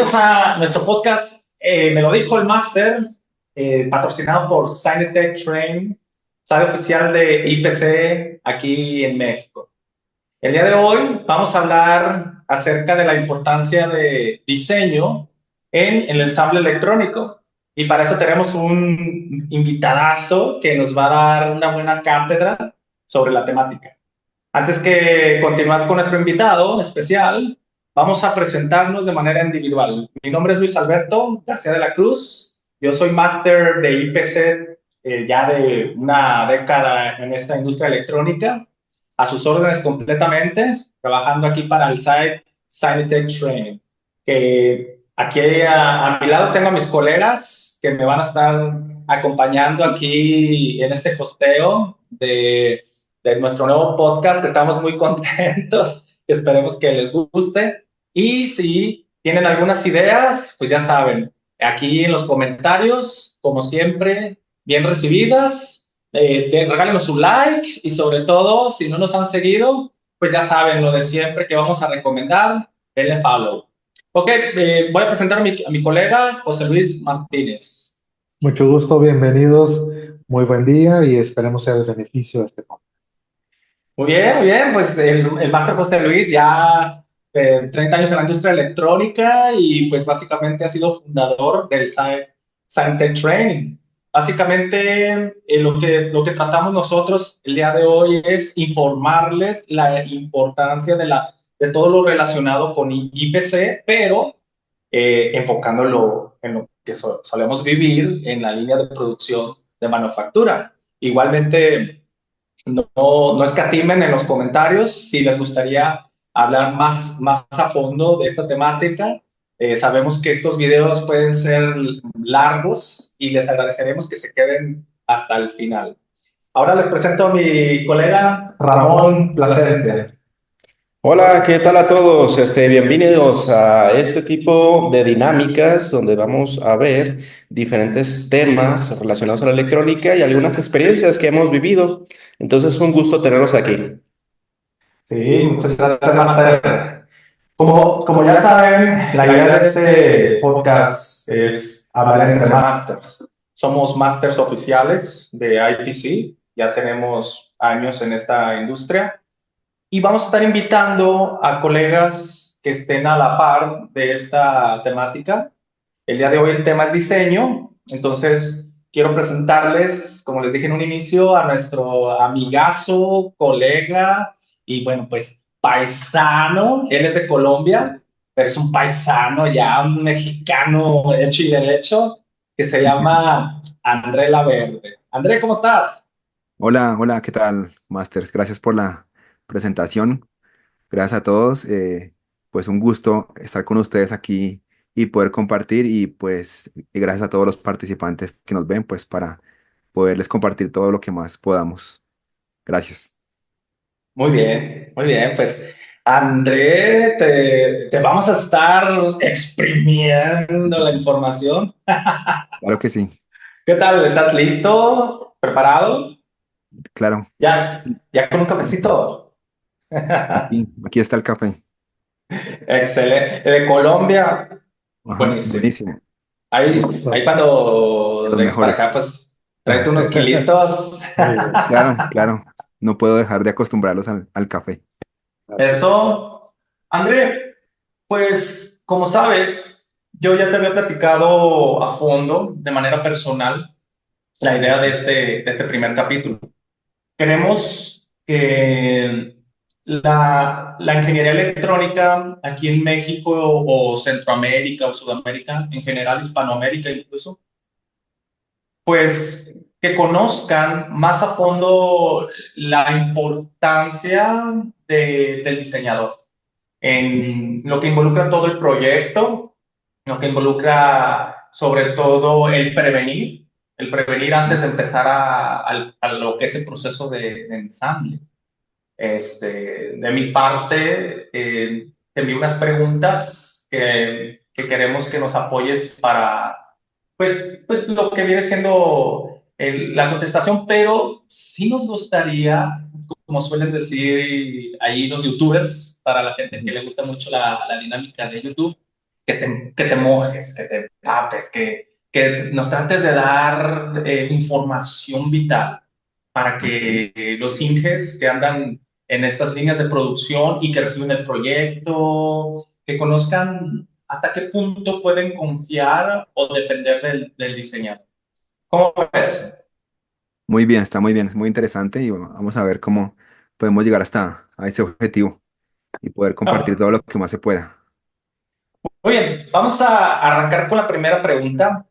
Bienvenidos a nuestro podcast. Me lo dijo el máster, patrocinado por Synetech Train, sede oficial de IPC aquí en México. El día de hoy vamos a hablar acerca de la importancia de diseño en el ensamble electrónico. Y para eso tenemos un invitadazo que nos va a dar una buena cátedra sobre la temática. Antes que continuar con nuestro invitado especial, vamos a presentarnos de manera individual. Mi nombre es Luis Alberto García de la Cruz. Yo soy máster de IPC ya de una década en esta industria electrónica. A sus órdenes completamente, trabajando aquí para el site Synetech Training. Que aquí a mi lado tengo a mis colegas que me van a estar acompañando aquí en este hosteo de nuestro nuevo podcast, que estamos muy contentos, esperemos que les guste. Y si tienen algunas ideas, pues ya saben, aquí en los comentarios, como siempre, bien recibidas. Regálenos un like y sobre todo, si no nos han seguido, pues ya saben lo de siempre que vamos a recomendar, denle follow. Ok, voy a presentar a mi colega José Luis Martínez. Mucho gusto, bienvenidos, muy buen día y esperemos sea de beneficio a este podcast. Muy bien, pues el máster José Luis ya 30 años en la industria electrónica y pues básicamente ha sido fundador del Science Training. Básicamente lo que tratamos nosotros el día de hoy es informarles la importancia de todo lo relacionado con IPC, pero enfocándolo en lo que solemos vivir en la línea de producción de manufactura. Igualmente, no escatimen en los comentarios si les gustaría hablar más a fondo de esta temática. Sabemos que estos videos pueden ser largos y les agradeceremos que se queden hasta el final. Ahora les presento a mi colega Ramón Plasencia. Hola, ¿qué tal a todos? Bienvenidos a este tipo de dinámicas donde vamos a ver diferentes temas relacionados a la electrónica y algunas experiencias que hemos vivido. Entonces, es un gusto tenerlos aquí. Sí, muchas gracias, Master. Como ya saben, la idea de este podcast es hablar entre masters. Somos masters oficiales de IPC, ya tenemos años en esta industria y vamos a estar invitando a colegas que estén a la par de esta temática. El día de hoy el tema es diseño, entonces quiero presentarles, como les dije en un inicio, a nuestro amigazo, colega y bueno, pues paisano. Él es de Colombia, pero es un paisano ya, un mexicano hecho y derecho, que se llama André Laverde. André, ¿cómo estás? Hola, hola, ¿qué tal, Masters? Gracias por la presentación. Gracias a todos. Pues un gusto estar con ustedes aquí y poder compartir y gracias a todos los participantes que nos ven, pues para poderles compartir todo lo que más podamos. Gracias. Muy bien, pues André, te vamos a estar exprimiendo la información. Claro que sí, ¿Qué tal? ¿Estás listo? ¿Preparado? claro. Ya, Sí, ya con un listo. cafecito. Aquí está el café. Excelente. De Colombia, Ajá, buenísimo. buenísimo. Ahí De cuando los vengas para acá, mejores. pues tráete unos kilitos. Muy bien. Claro, claro. No puedo dejar de acostumbrarlos al café. Eso, André, pues como sabes, yo ya te había platicado a fondo, de manera personal, la idea de este primer capítulo. Queremos que la ingeniería electrónica aquí en México o Centroamérica o Sudamérica, en general Hispanoamérica incluso, pues que conozcan más a fondo la importancia del diseñador en lo que involucra todo el proyecto, lo que involucra sobre todo el prevenir antes de empezar a lo que es el proceso de ensamble. De mi parte, te envío unas preguntas que queremos que nos apoyes para, pues lo que viene siendo la contestación, pero sí nos gustaría, como suelen decir ahí los youtubers, para la gente que le gusta mucho la dinámica de YouTube, que te mojes, que te tapes, que nos trates de dar información vital para Ok. que los Inges que andan en estas líneas de producción y que reciben el proyecto, que conozcan hasta qué punto pueden confiar o depender del diseñador. ¿Cómo ves? Muy bien, está muy bien, es muy interesante y bueno, vamos a ver cómo podemos llegar hasta a ese objetivo y poder compartir Ah, todo lo que más se pueda. muy bien, vamos a arrancar con la primera pregunta.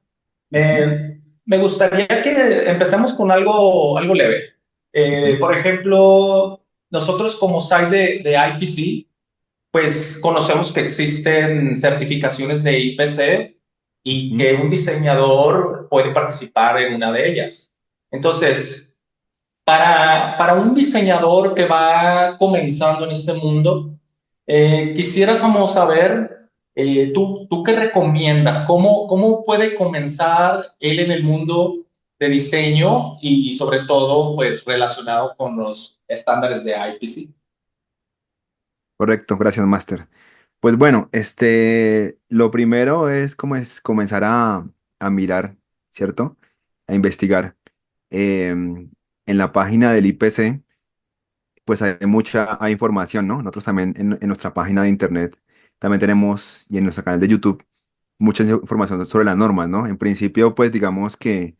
Ujú, Me gustaría que empecemos con algo leve. ujú, Por ejemplo, nosotros como site de IPC, pues conocemos que existen certificaciones de IPC y ujú. que un diseñador puede participar en una de ellas. Entonces, para un diseñador que va comenzando en este mundo, quisiéramos saber, ¿tú qué recomiendas? ¿Cómo puede comenzar él en el mundo de diseño y sobre todo, pues, relacionado con los estándares de IPC? Correcto, gracias, Master. Pues bueno, lo primero es comenzar a mirar, ¿cierto? A investigar. En la página del IPC, pues hay información, ¿no? Nosotros también en nuestra página de internet también tenemos, y en nuestro canal de YouTube, mucha información sobre las normas, ¿no? En principio, pues digamos que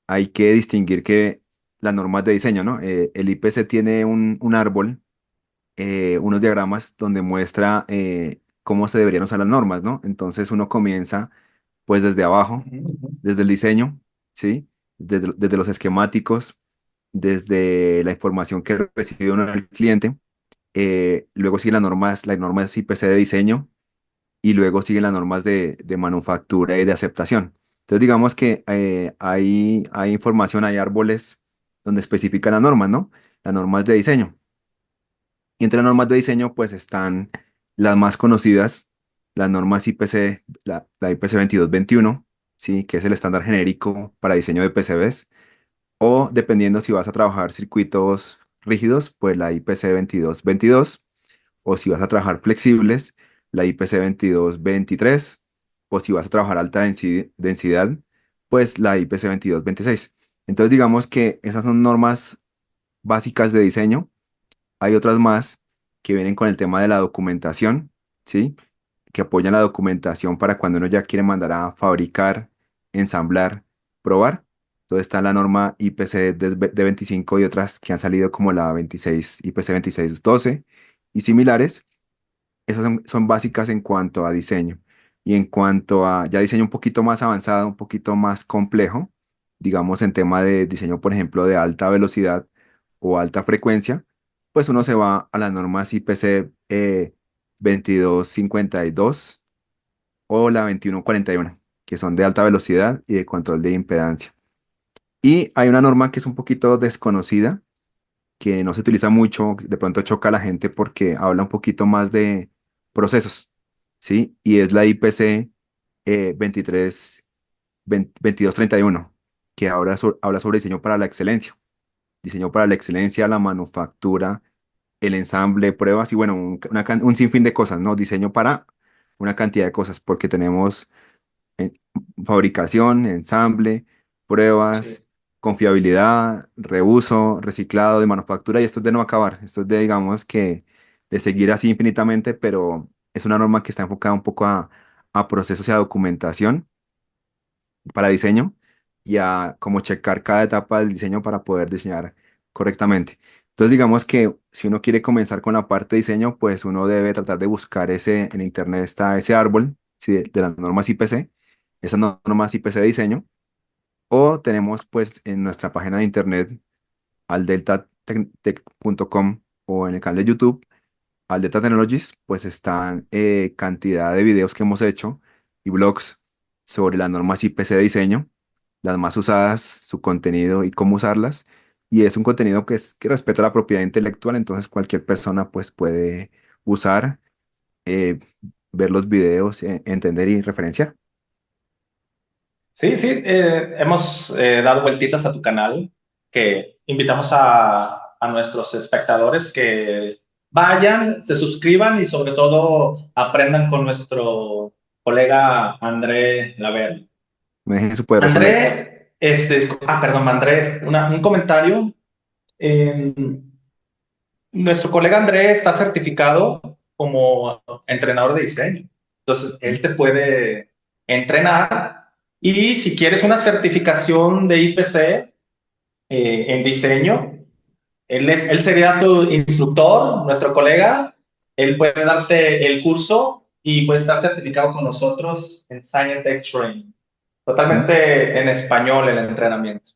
hay que distinguir que las normas de diseño, ¿no? El IPC tiene un árbol, unos diagramas donde muestra cómo se deberían usar las normas, ¿no? Entonces uno comienza pues desde abajo, Ujú. desde el diseño, ¿sí? Desde los esquemáticos, desde la información que recibe uno del cliente, luego siguen las normas IPC de diseño y luego siguen las normas de manufactura y de aceptación. Entonces digamos que hay información, hay árboles donde especifican las normas, ¿no? Las normas de diseño. Y entre las normas de diseño, pues están las más conocidas, las normas IPC, la IPC 2221, ¿sí? Que es el estándar genérico para diseño de PCBs, o dependiendo si vas a trabajar circuitos rígidos, pues la IPC 2222, o si vas a trabajar flexibles, la IPC 2223, o si vas a trabajar alta densidad, pues la IPC 2226. Entonces digamos que esas son normas básicas de diseño. Hay otras más que vienen con el tema de la documentación, ¿sí? Que apoyan la documentación para cuando uno ya quiere mandar a fabricar, ensamblar, probar. Entonces está la norma IPC de 25 y otras que han salido como la 26, IPC 2612 y similares. Esas son básicas en cuanto a diseño. Y en cuanto a ya diseño un poquito más avanzado, un poquito más complejo, digamos en tema de diseño, por ejemplo, de alta velocidad o alta frecuencia, pues uno se va a las normas IPC 2252 o la 2141, que son de alta velocidad y de control de impedancia. Y hay una norma que es un poquito desconocida, que no se utiliza mucho, de pronto choca a la gente porque habla un poquito más de procesos, ¿sí? Y es la IPC 2231, que habla sobre diseño para la excelencia. Diseño para la excelencia, la manufactura, el ensamble, pruebas y bueno, un sinfín de cosas, ¿no? Diseño para una cantidad de cosas, porque tenemos eh, fabricación, ensamble, Sí. pruebas, confiabilidad, reuso, reciclado de manufactura y esto es de no acabar, esto es de, digamos que, de seguir así infinitamente, pero es una norma que está enfocada un poco a procesos y a documentación para diseño y a como checar cada etapa del diseño para poder diseñar correctamente. Entonces, digamos que si uno quiere comenzar con la parte de diseño, pues uno debe tratar de buscar en internet está ese árbol, ¿sí? De las normas IPC, esas normas IPC de diseño, o tenemos pues en nuestra página de internet aldeltatech.com o en el canal de YouTube Aldeta Technologies, pues están cantidad de videos que hemos hecho y blogs sobre las normas IPC de diseño, las más usadas, su contenido y cómo usarlas. Y es un contenido que respeta la propiedad intelectual, entonces cualquier persona pues puede usar, eh, ver los videos, entender y referenciar. Sí, sí, hemos dado vueltitas a tu canal, que invitamos a nuestros espectadores que vayan, se suscriban y sobre todo aprendan con nuestro colega André Laverne. Me dejé su poderoso like. André, perdón, André, un comentario. Eh, Nuestro colega André está certificado como entrenador de diseño. Entonces, él te puede entrenar y si quieres una certificación de IPC en diseño, él sería tu instructor, nuestro colega. Él puede darte el curso y puede estar certificado con nosotros en Sign Tech Training. Ujú. Totalmente en español el entrenamiento.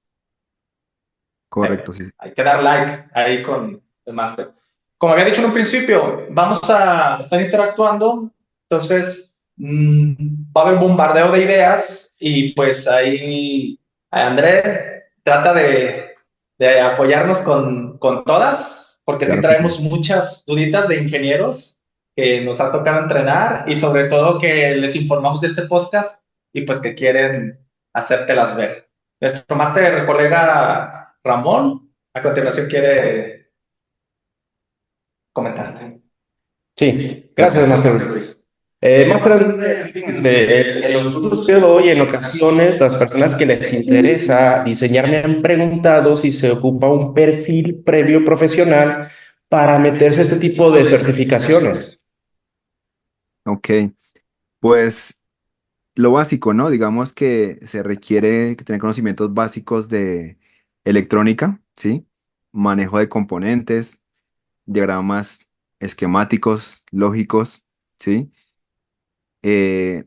Correcto, sí. Hay que dar like ahí con el máster. Como había dicho en un principio, vamos a estar interactuando, entonces va a haber un bombardeo de ideas y pues ahí Andrés trata de apoyarnos con todas, porque sí Claro que sí. traemos muchas duditas de ingenieros que nos ha tocado entrenar y sobre todo que les informamos de este podcast y pues que quieren hacértelas ver. Nuestro máster colega Ramón, a continuación quiere comentarte. Sí, gracias, Gracias, Master Master Luis. Luis. Master Andrés, fíjense, en los cursos que doy, en ocasiones, las personas que les interesa diseñar me han preguntado si se ocupa un perfil previo profesional para meterse a este tipo de certificaciones. Ok, pues lo básico, ¿no? Digamos que se requiere tener conocimientos básicos de electrónica, ¿sí? Manejo de componentes, diagramas esquemáticos, lógicos, ¿sí? Eh,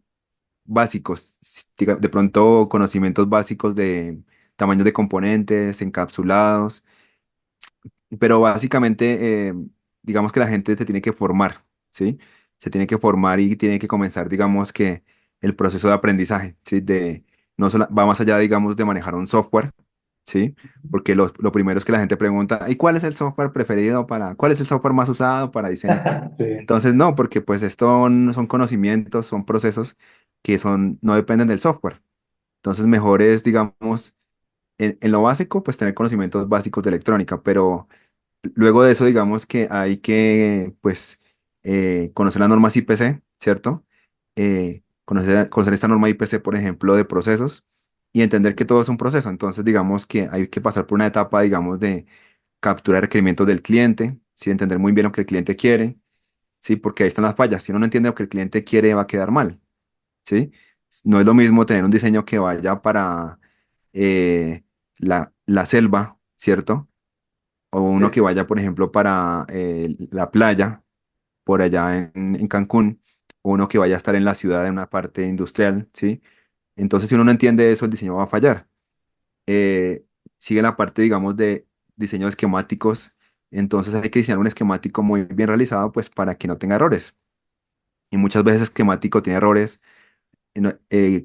básicos, de pronto conocimientos básicos de tamaños de componentes, encapsulados, pero básicamente digamos que la gente se tiene que formar, ¿sí? Se tiene que formar y tiene que comenzar, digamos que el proceso de aprendizaje, ¿sí? No solo, va más allá, digamos, de manejar un software, ¿sí? Porque lo primero es que la gente pregunta, ¿y cuál es el software preferido cuál es el software más usado para diseño? Sí, Entonces, no, porque pues esto son conocimientos, son procesos que no dependen del software. Entonces, mejor es, digamos, en lo básico, pues tener conocimientos básicos de electrónica, pero luego de eso, digamos que hay que, pues, conocer las normas IPC, ¿cierto? Conocer esta norma IPC, por ejemplo, de procesos y entender que todo es un proceso. Entonces, digamos que hay que pasar por una etapa, digamos, de captura de requerimientos del cliente, ¿sí? Entender muy bien lo que el cliente quiere, ¿sí? Porque ahí están las fallas. Si uno no entiende lo que el cliente quiere, va a quedar mal, ¿sí? No es lo mismo tener un diseño que vaya para la selva, ¿cierto? O uno que vaya, por ejemplo, para la playa, por allá en Cancún, o uno que vaya a estar en la ciudad, en una parte industrial, ¿sí? Entonces, si uno no entiende eso, el diseño va a fallar. Eh, sigue la parte, digamos, de diseño de esquemáticos. Entonces, hay que diseñar un esquemático muy bien realizado, pues, para que no tenga errores. Y muchas veces el esquemático tiene errores,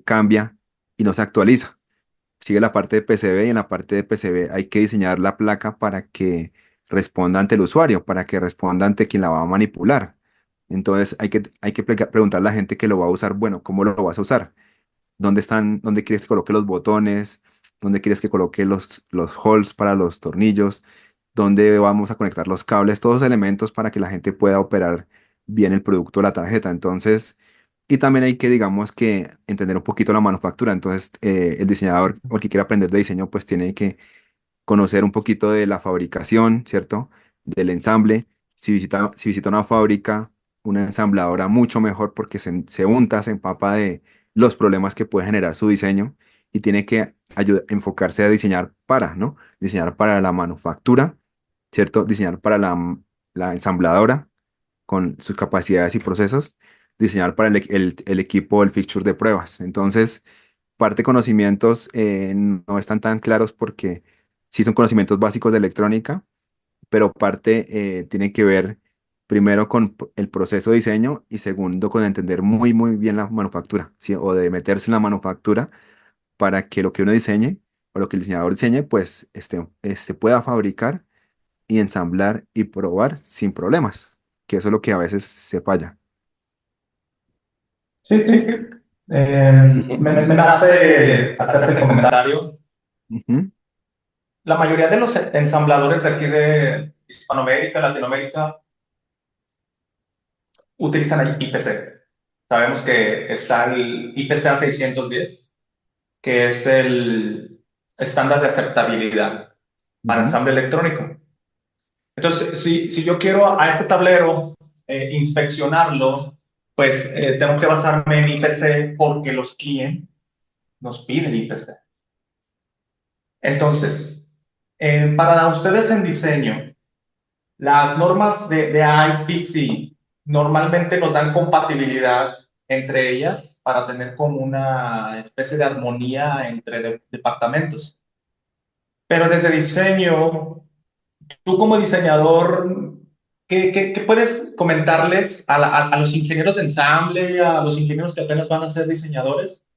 cambia y no se actualiza. Sigue la parte de PCB y en la parte de PCB hay que diseñar la placa para que responda ante el usuario, para que responda ante quien la va a manipular. Entonces hay que preguntarle a la gente que lo va a usar, bueno, ¿cómo lo vas a usar? ¿Dónde quieres que coloque los botones? ¿Dónde quieres que coloque los holes para los tornillos? ¿Dónde vamos a conectar los cables? Todos esos elementos para que la gente pueda operar bien el producto o la tarjeta. Entonces, y también hay que, digamos, que entender un poquito la manufactura. Entonces, el diseñador o el que quiera aprender de diseño, pues tiene que conocer un poquito de la fabricación, ¿cierto? Del ensamble. Si visita una fábrica, una ensambladora, mucho mejor porque se unta, se empapa de los problemas que puede generar su diseño y tiene que enfocarse a diseñar para, ¿no? Diseñar para la manufactura, ¿cierto? Diseñar para la ensambladora con sus capacidades y procesos, diseñar para el equipo el fixture de pruebas. Entonces, parte conocimientos no están tan claros porque sí son conocimientos básicos de electrónica, pero parte tiene que ver primero con el proceso de diseño y segundo con entender muy, muy bien la manufactura, ¿sí? O de meterse en la manufactura para que lo que uno diseñe o lo que el diseñador diseñe, pues se pueda fabricar y ensamblar y probar sin problemas, que eso es lo que a veces se falla. Sí, sí. Me nace hacerte el comentario. Ujú. La mayoría de los ensambladores de aquí de Hispanoamérica, Latinoamérica, utilizan IPC. Sabemos que está el IPCA 610, que es el estándar de aceptabilidad para Ujú. ensamble electrónico. Entonces, si yo quiero a este tablero inspeccionarlo, pues tengo que basarme en IPC porque los clientes nos piden IPC. Entonces, para ustedes en diseño, las normas de IPC normalmente nos dan compatibilidad entre ellas para tener como una especie de armonía entre departamentos. Pero desde diseño, tú como diseñador, ¿qué puedes comentarles a los ingenieros de ensamble, a los ingenieros que apenas van a ser diseñadores,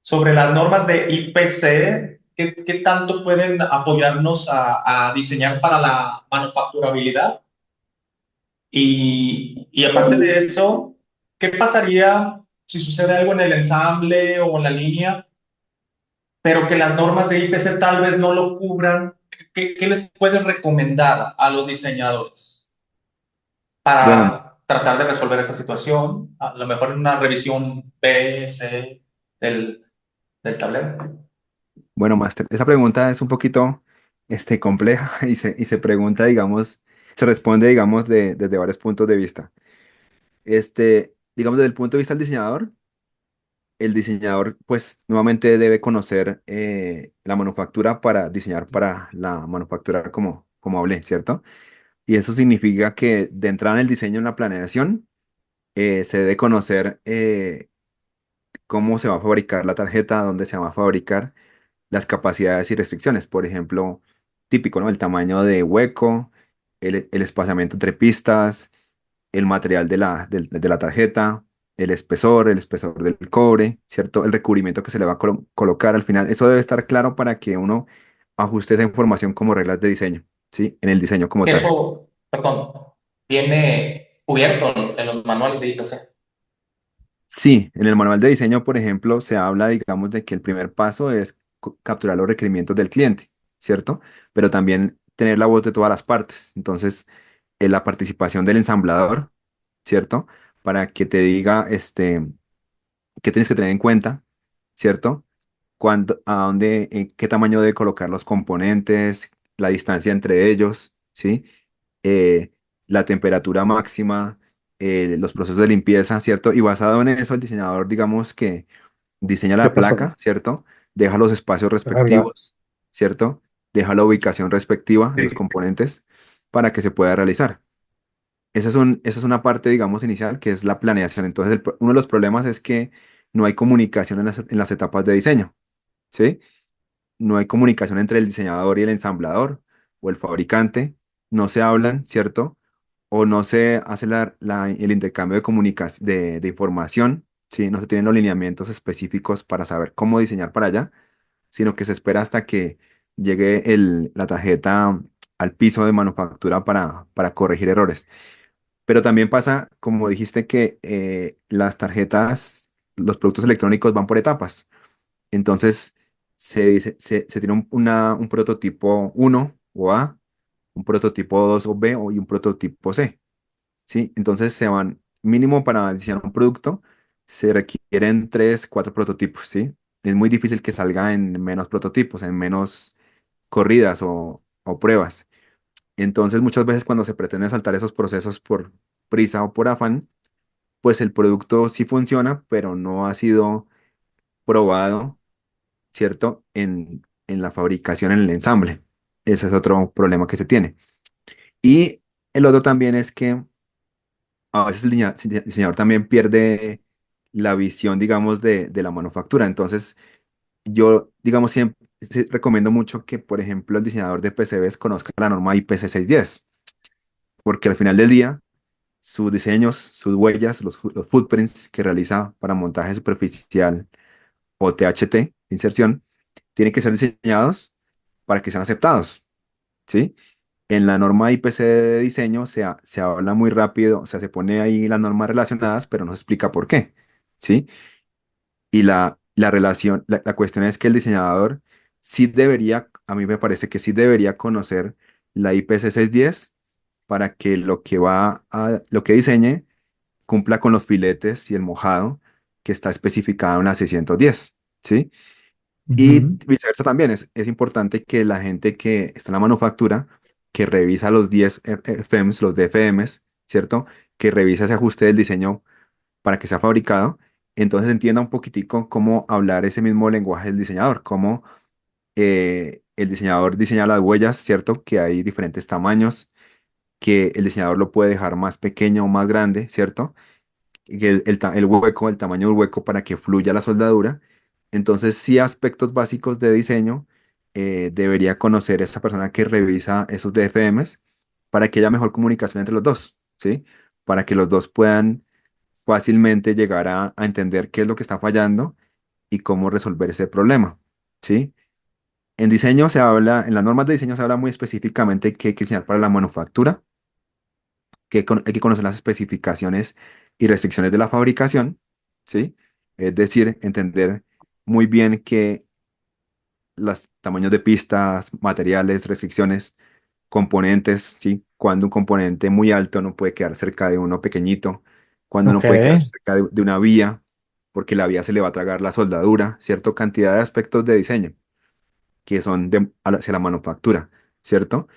sobre las normas de IPC? ¿Qué tanto pueden apoyarnos a diseñar para la manufacturabilidad? Y aparte de eso, ¿qué pasaría si sucede algo en el ensamble o en la línea, pero que las normas de IPC tal vez no lo cubran? ¿Qué les puedes recomendar a los diseñadores Bueno, para tratar de resolver esta situación? A lo mejor en una revisión B, C del, del tablero. bueno, Master, esa pregunta es un poquito compleja y se pregunta, digamos, se responde, digamos, desde varios puntos de vista. Digamos, desde el punto de vista del diseñador, el diseñador, pues, nuevamente debe conocer la manufactura para diseñar para la manufactura como hablé, ¿cierto? Y eso significa que de entrada en el diseño, en la planeación, se debe conocer cómo se va a fabricar la tarjeta, dónde se va a fabricar, las capacidades y restricciones. Por ejemplo, típico, ¿no? El tamaño de hueco, el espaciamiento entre pistas, el material de la tarjeta, el espesor del cobre, ¿cierto? El recubrimiento que se le va a colocar al final. Eso debe estar claro para que uno ajuste esa información como reglas de diseño, ¿sí? En el diseño como tal. Eso, perdón, viene cubierto en los manuales de IPC. Sí, en el manual de diseño, por ejemplo, se habla, digamos, de que el primer paso es capturar los requerimientos del cliente, ¿cierto? Pero también tener la voz de todas las partes. Entonces, la participación del ensamblador, ¿cierto? Para que te diga, qué tienes que tener en cuenta, ¿cierto? A dónde, qué tamaño debe colocar los componentes, la distancia entre ellos, ¿sí? eh, la temperatura máxima, los procesos de limpieza, ¿cierto? Y basado en eso, el diseñador, digamos que diseña ¿Qué la pasó? placa, ¿cierto? Deja los espacios Anda. respectivos, ¿cierto? Deja la ubicación respectiva de los Sí. componentes para que se pueda realizar. Esa es una parte, digamos, inicial, que es la planeación. Entonces, uno de los problemas es que no hay comunicación en las etapas de diseño, ¿sí? No hay comunicación entre el diseñador y el ensamblador o el fabricante, no se hablan, ¿cierto? O no se hace el intercambio de de información, ¿sí? No se tienen los lineamientos específicos para saber cómo diseñar para allá, sino que se espera hasta que llegue la tarjeta al piso de manufactura para corregir errores. Pero también pasa, como dijiste, que las tarjetas, los productos electrónicos van por etapas. Entonces, se tiene un prototipo uno o A, un prototipo 2 o B y un prototipo C. ¿Sí? Entonces se van, mínimo para diseñar un producto, se requieren 3, 4 prototipos, ¿sí? Es muy difícil que salga en menos prototipos, en menos corridas o pruebas. Entonces muchas veces cuando se pretende saltar esos procesos por prisa o por afán, pues el producto sí funciona, pero no ha sido probado, ¿cierto? En la fabricación, en el ensamble. Ese es otro problema que se tiene. Y el otro también es que a veces el diseñador también pierde la visión, digamos, de la manufactura. Entonces, yo, digamos, siempre sí recomiendo mucho que, por ejemplo, el diseñador de PCBs conozca la norma IPC 610, porque al final del día, sus diseños, sus huellas, los footprints que realiza para montaje superficial o THT, inserción, tienen que ser diseñados para que sean aceptados, ¿sí? En la norma IPC de diseño se habla muy rápido, o sea, se pone ahí las normas relacionadas, pero no se explica por qué, ¿sí? Y la relación, la cuestión es que el diseñador sí debería, a mí me parece que sí debería conocer la IPC 610 para que lo que diseñe cumpla con los filetes y el mojado que está especificado en la 610, ¿sí? Y Ujú. viceversa también, es importante que la gente que está en la manufactura, que revisa los 10 FEMs, los DFMs, ¿cierto? Que revisa ese ajuste del diseño para que sea fabricado, entonces entienda un poquitico cómo hablar ese mismo lenguaje del diseñador, cómo el diseñador diseña las huellas, ¿cierto? Que hay diferentes tamaños, que el diseñador lo puede dejar más pequeño o más grande, ¿cierto? Y que el hueco, el tamaño del hueco para que fluya la soldadura. Entonces, sí, aspectos básicos de diseño debería conocer esa persona que revisa esos DFMs para que haya mejor comunicación entre los dos, ¿sí? Para que los dos puedan fácilmente llegar a entender qué es lo que está fallando y cómo resolver ese problema, ¿sí? En diseño se habla, en las normas de diseño se habla muy específicamente que hay que diseñar para la manufactura, hay que conocer las especificaciones y restricciones de la fabricación, ¿sí? Es decir, entender muy bien que los tamaños de pistas, materiales, restricciones, componentes, ¿sí? Cuando un componente muy alto no puede quedar cerca de uno pequeñito, cuando no Ok. puede quedar cerca de una vía, porque la vía se le va a tragar la soldadura, cierta cantidad de aspectos de diseño que son hacia la manufactura, ¿cierto?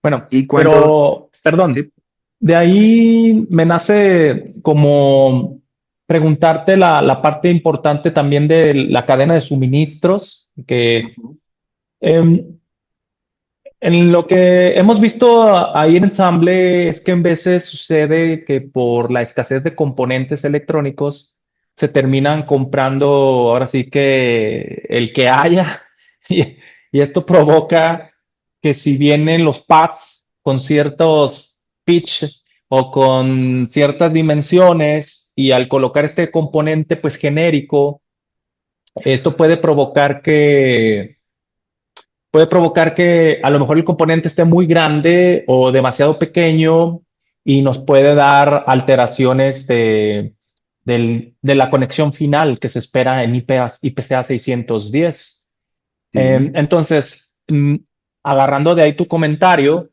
Bueno, Y cuando, pero, perdón, sí, de ahí me nace como preguntarte la parte importante también de la cadena de suministros, que ujú, em, en lo que hemos visto ahí en Ensamble es que en veces sucede que por la escasez de componentes electrónicos se terminan comprando ahora sí que el que haya y, y esto provoca que si vienen los pads con ciertos pitch o con ciertas dimensiones y al colocar este componente pues genérico, esto puede provocar que a lo mejor el componente esté muy grande o demasiado pequeño y nos puede dar alteraciones de la conexión final que se espera en IPCA 610. sí, Entonces, agarrando de ahí tu comentario,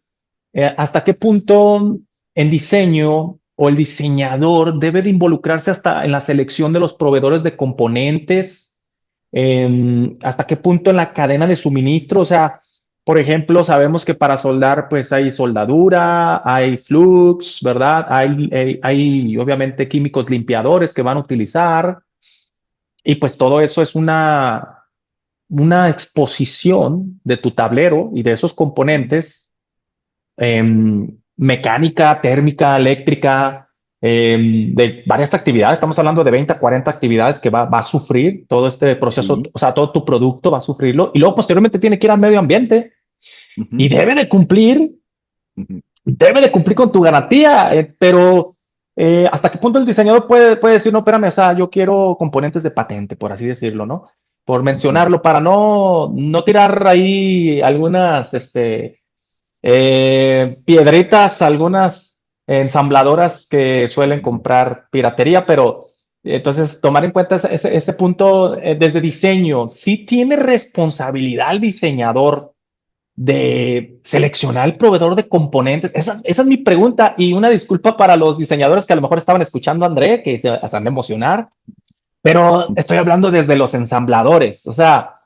¿hasta qué punto en diseño o el diseñador debe de involucrarse hasta en la selección de los proveedores de componentes? ¿Hasta qué punto en la cadena de suministro? O sea, por ejemplo, sabemos que para soldar, pues hay soldadura, hay flux, ¿verdad? Hay obviamente químicos limpiadores que van a utilizar y pues todo eso es una exposición de tu tablero y de esos componentes, mecánica, térmica, eléctrica, de varias actividades. Estamos hablando de 20 a 40 actividades que va a sufrir todo este proceso, sí, o sea, todo tu producto va a sufrirlo y luego posteriormente tiene que ir al medio ambiente y ujú, ujú. debe de cumplir con tu garantía, pero ¿hasta qué punto el diseñador puede decir, no, espérame, o sea, yo quiero componentes de patente, por así decirlo, ¿no? Por Ujú. mencionarlo, para no tirar ahí algunas, piedritas, algunas ensambladoras que suelen comprar piratería, pero entonces tomar en cuenta ese punto desde diseño, sí tiene responsabilidad el diseñador de seleccionar el proveedor de componentes. Esa es mi pregunta y una disculpa para los diseñadores que a lo mejor estaban escuchando a André, que se han de emocionar, pero estoy hablando desde los ensambladores, o sea,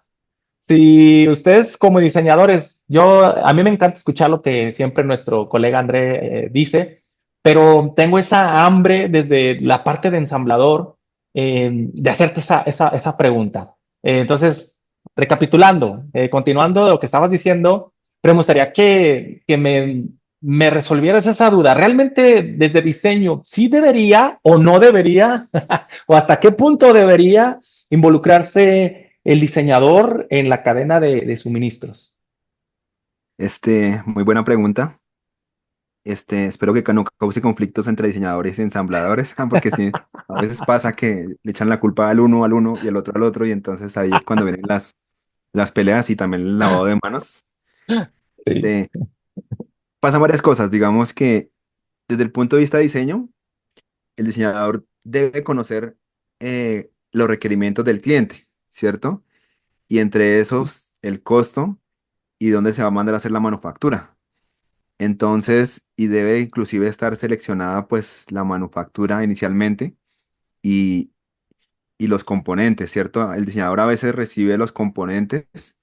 si ustedes como diseñadores, a mí me encanta escuchar lo que siempre nuestro colega André dice, pero tengo esa hambre desde la parte de ensamblador de hacerte esa pregunta. Entonces, recapitulando, continuando lo que estabas diciendo, pero me gustaría que me resolvieras esa duda. ¿Realmente desde diseño sí debería o no debería, o hasta qué punto debería involucrarse el diseñador en la cadena de suministros? Muy buena pregunta. Espero que no cause conflictos entre diseñadores y ensambladores, porque sí, a veces pasa que le echan la culpa al uno y el otro al otro, y entonces ahí es cuando vienen las peleas y también el lavado de manos. Sí. Este, Pasan varias cosas, digamos que desde el punto de vista de diseño, el diseñador debe conocer los requerimientos del cliente, ¿cierto? Y entre esos, el costo y dónde se va a mandar a hacer la manufactura. Entonces, y debe inclusive estar seleccionada pues la manufactura inicialmente y, y los componentes, ¿cierto? El diseñador a veces recibe los componentes,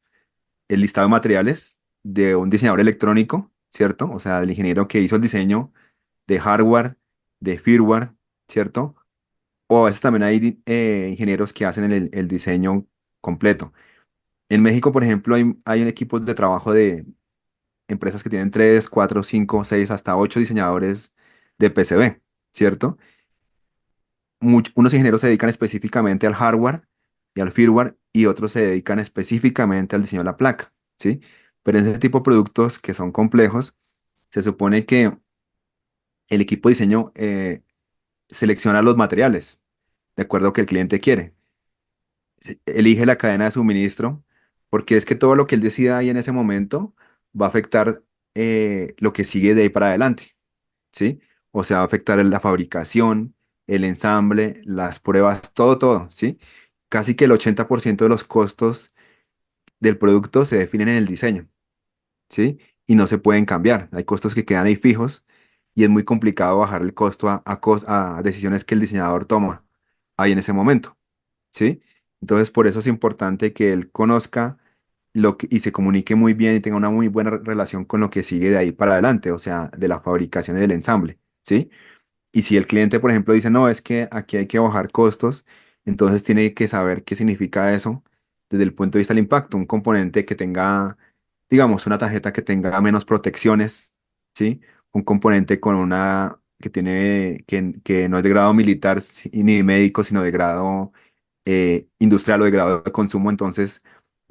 el listado de materiales de un diseñador electrónico, ¿cierto? O sea, del ingeniero que hizo el diseño de hardware, de firmware, ¿cierto? O a veces también hay ingenieros que hacen el diseño completo. En México, por ejemplo, hay un equipo de trabajo de empresas que tienen 3, 4, 5, 6, hasta 8 diseñadores de PCB, ¿cierto? Unos ingenieros se dedican específicamente al hardware y al firmware y otros se dedican específicamente al diseño de la placa, ¿sí? Pero en ese tipo de productos que son complejos, se supone que el equipo de diseño selecciona los materiales de acuerdo a lo que el cliente quiere. Elige la cadena de suministro, porque es que todo lo que él decida ahí en ese momento va a afectar lo que sigue de ahí para adelante, ¿sí? O sea, va a afectar la fabricación, el ensamble, las pruebas, todo, todo, ¿sí? Casi que el 80% de los costos del producto se definen en el diseño, ¿sí? Y no se pueden cambiar. Hay costos que quedan ahí fijos y es muy complicado bajar el costo a decisiones que el diseñador toma ahí en ese momento. ¿Sí? Entonces, por eso es importante que él conozca y se comunique muy bien y tenga una muy buena relación con lo que sigue de ahí para adelante, o sea, de la fabricación y del ensamble, ¿sí? Y si el cliente, por ejemplo, dice, no, es que aquí hay que bajar costos, entonces tiene que saber qué significa eso desde el punto de vista del impacto. Un componente que tenga, digamos, una tarjeta que tenga menos protecciones, ¿sí? Un componente con una que no es de grado militar ni médico, sino de grado industrial o de grado de consumo, entonces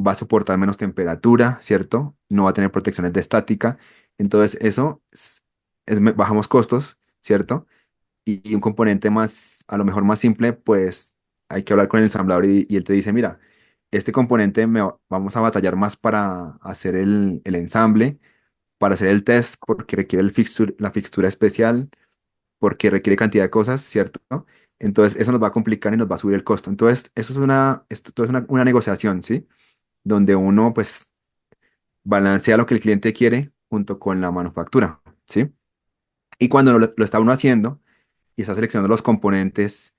va a soportar menos temperatura, ¿cierto? No va a tener protecciones de estática. Entonces, bajamos costos, ¿cierto? Y un componente más, a lo mejor más simple, pues hay que hablar con el ensamblador y él te dice, mira, este componente vamos a batallar más para hacer el ensamble, para hacer el test, porque requiere la fixtura especial, porque requiere cantidad de cosas, ¿cierto? Entonces, eso nos va a complicar y nos va a subir el costo. Entonces, esto es una negociación, ¿sí? Donde uno, pues, balancea lo que el cliente quiere junto con la manufactura, ¿sí? Y cuando lo está uno haciendo y está seleccionando los componentes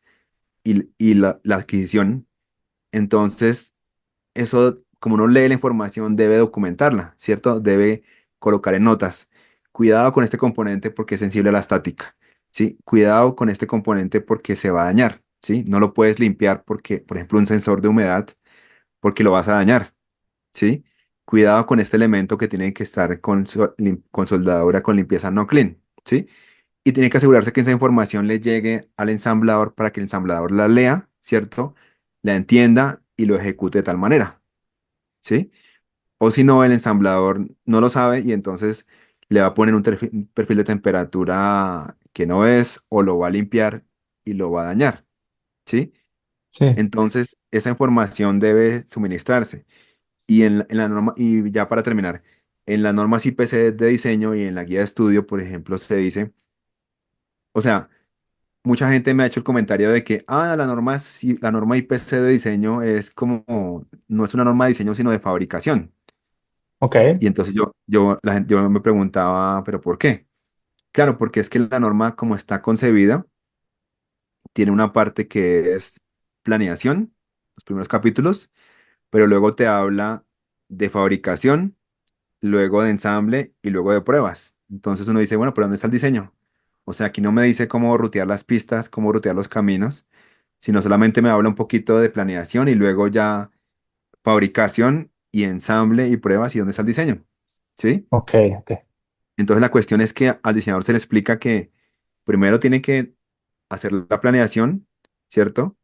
y la adquisición, entonces, eso, como uno lee la información, debe documentarla, ¿cierto? Debe colocar en notas. Cuidado con este componente porque es sensible a la estática, ¿sí? Cuidado con este componente porque se va a dañar, ¿sí? No lo puedes limpiar porque, por ejemplo, un sensor de humedad, porque lo vas a dañar, ¿sí? Cuidado con este elemento que tiene que estar con soldadura con limpieza no clean, ¿sí? Y tiene que asegurarse que esa información le llegue al ensamblador para que el ensamblador la lea, ¿cierto? La entienda y lo ejecute de tal manera, ¿sí? O si no, el ensamblador no lo sabe y entonces le va a poner un perfil de temperatura que no es o lo va a limpiar y lo va a dañar, ¿sí? Sí, Entonces, esa información debe suministrarse. Y en la norma, y ya para terminar, en las normas IPC de diseño y en la guía de estudio, por ejemplo, se dice, o sea, mucha gente me ha hecho el comentario de que, la norma IPC de diseño es como, no es una norma de diseño, sino de fabricación. ok, Y entonces yo me preguntaba, ¿pero por qué? Claro, porque es que la norma como está concebida, tiene una parte que es planeación, los primeros capítulos, pero luego te habla de fabricación, luego de ensamble y luego de pruebas. Entonces uno dice, bueno, pero ¿dónde está el diseño? O sea, aquí no me dice cómo rutear las pistas, cómo rutear los caminos, sino solamente me habla un poquito de planeación y luego ya fabricación y ensamble y pruebas y dónde está el diseño. ¿Sí? ok, ok. Entonces la cuestión es que al diseñador se le explica que primero tiene que hacer la planeación, ¿cierto?